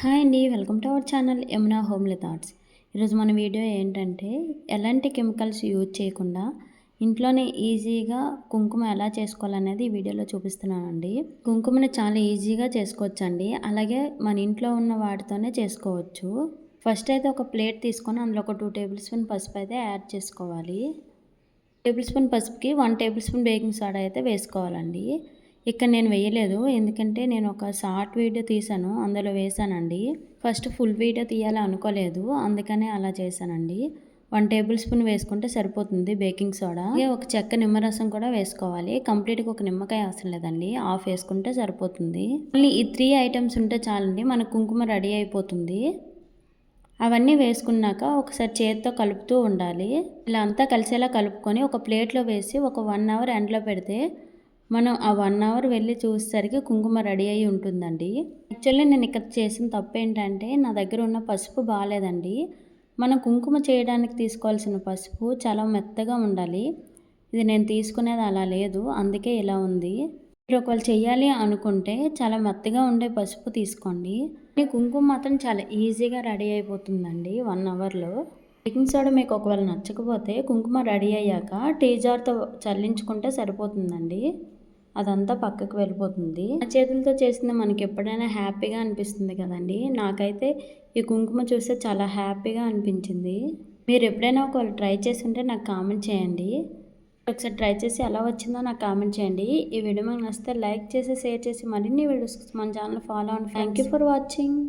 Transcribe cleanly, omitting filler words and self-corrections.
Hi అండి, welcome to our channel Yamuna homely thoughts. ఈరోజు మన వీడియో ఏంటంటే ఎలాంటి కెమికల్స్ యూజ్ చేయకుండా ఇంట్లోనే ఈజీగా కుంకుమ ఎలా చేసుకోవాలనేది ఈ వీడియోలో చూపిస్తున్నానండి. కుంకుమని చాలా ఈజీగా చేసుకోవచ్చండి. అలాగే మన ఇంట్లో ఉన్న వాటితోనే చేసుకోవచ్చు. ఫస్ట్ అయితే ఒక ప్లేట్ తీసుకొని అందులో ఒక 2 టేబుల్ స్పూన్ పసుపు అయితే యాడ్ చేసుకోవాలి. టేబుల్ స్పూన్ పసుపుకి 1 టేబుల్ స్పూన్ బేకింగ్ సోడా అయితే వేసుకోవాలండి. ఇక్కడ నేను వేయలేదు, ఎందుకంటే నేను ఒక షార్ట్ వీడియో తీసాను, అందులో వేసానండి. ఫస్ట్ ఫుల్ వీడియో తీయాలి అనుకోలేదు, అందుకనే అలా చేశానండి. 1 టేబుల్ స్పూన్ వేసుకుంటే సరిపోతుంది బేకింగ్ సోడా. ఒక చెక్క నిమ్మరసం కూడా వేసుకోవాలి. కంప్లీట్గా ఒక నిమ్మకాయ అవసరం లేదండి, హాఫ్ వేసుకుంటే సరిపోతుంది. మళ్ళీ ఈ 3 ఐటమ్స్ ఉంటే చాలండి, మన కుంకుమ రెడీ అయిపోతుంది. అవన్నీ వేసుకున్నాక ఒకసారి చేతితో కలుపుతూ ఉండాలి. ఇలా అంతా కలిసేలా కలుపుకొని ఒక ప్లేట్లో వేసి ఒక 1 అవర్ ఎండలో పెడితే మనం ఆ 1 అవర్ వెళ్ళి చూసేసరికి కుంకుమ రెడీ అయ్యి ఉంటుందండి. యాక్చువల్లీ నేను ఇక్కడ చేసిన తప్పు ఏంటంటే నా దగ్గర ఉన్న పసుపు బాగాలేదండి. మనం కుంకుమ చేయడానికి తీసుకోవాల్సిన పసుపు చాలా మెత్తగా ఉండాలి. ఇది నేను తీసుకునేది అలా లేదు, అందుకే ఇలా ఉంది. మీరు ఒకవేళ చెయ్యాలి అనుకుంటే చాలా మెత్తగా ఉండే పసుపు తీసుకోండి. ఈ కుంకుమ మాత్రం చాలా ఈజీగా రెడీ అయిపోతుందండి 1 అవర్లో. బేకింగ్ సోడా మీకు ఒకవేళ నచ్చకపోతే కుంకుమ రెడీ అయ్యాక టీ జార్తో చల్లించుకుంటే సరిపోతుందండి. అదంతా పక్కకు వెళ్ళిపోతుంది. ఆ చేతులతో చేసింది మనకి ఎప్పుడైనా హ్యాపీగా అనిపిస్తుంది కదండి. నాకైతే ఈ కుంకుమ చూస్తే చాలా హ్యాపీగా అనిపించింది. మీరు ఎప్పుడైనా ఒకవేళ ట్రై చేసి ఉంటే నాకు కామెంట్ చేయండి. ఒకసారి ట్రై చేసి ఎలా వచ్చిందో నాకు కామెంట్ చేయండి. ఈ వీడియో మీకు నచ్చితే లైక్ చేసి షేర్ చేసి మరిన్ని వీడియోస్ మన ఛానల్ ఫాలో అవ్వండి. Thank you for watching.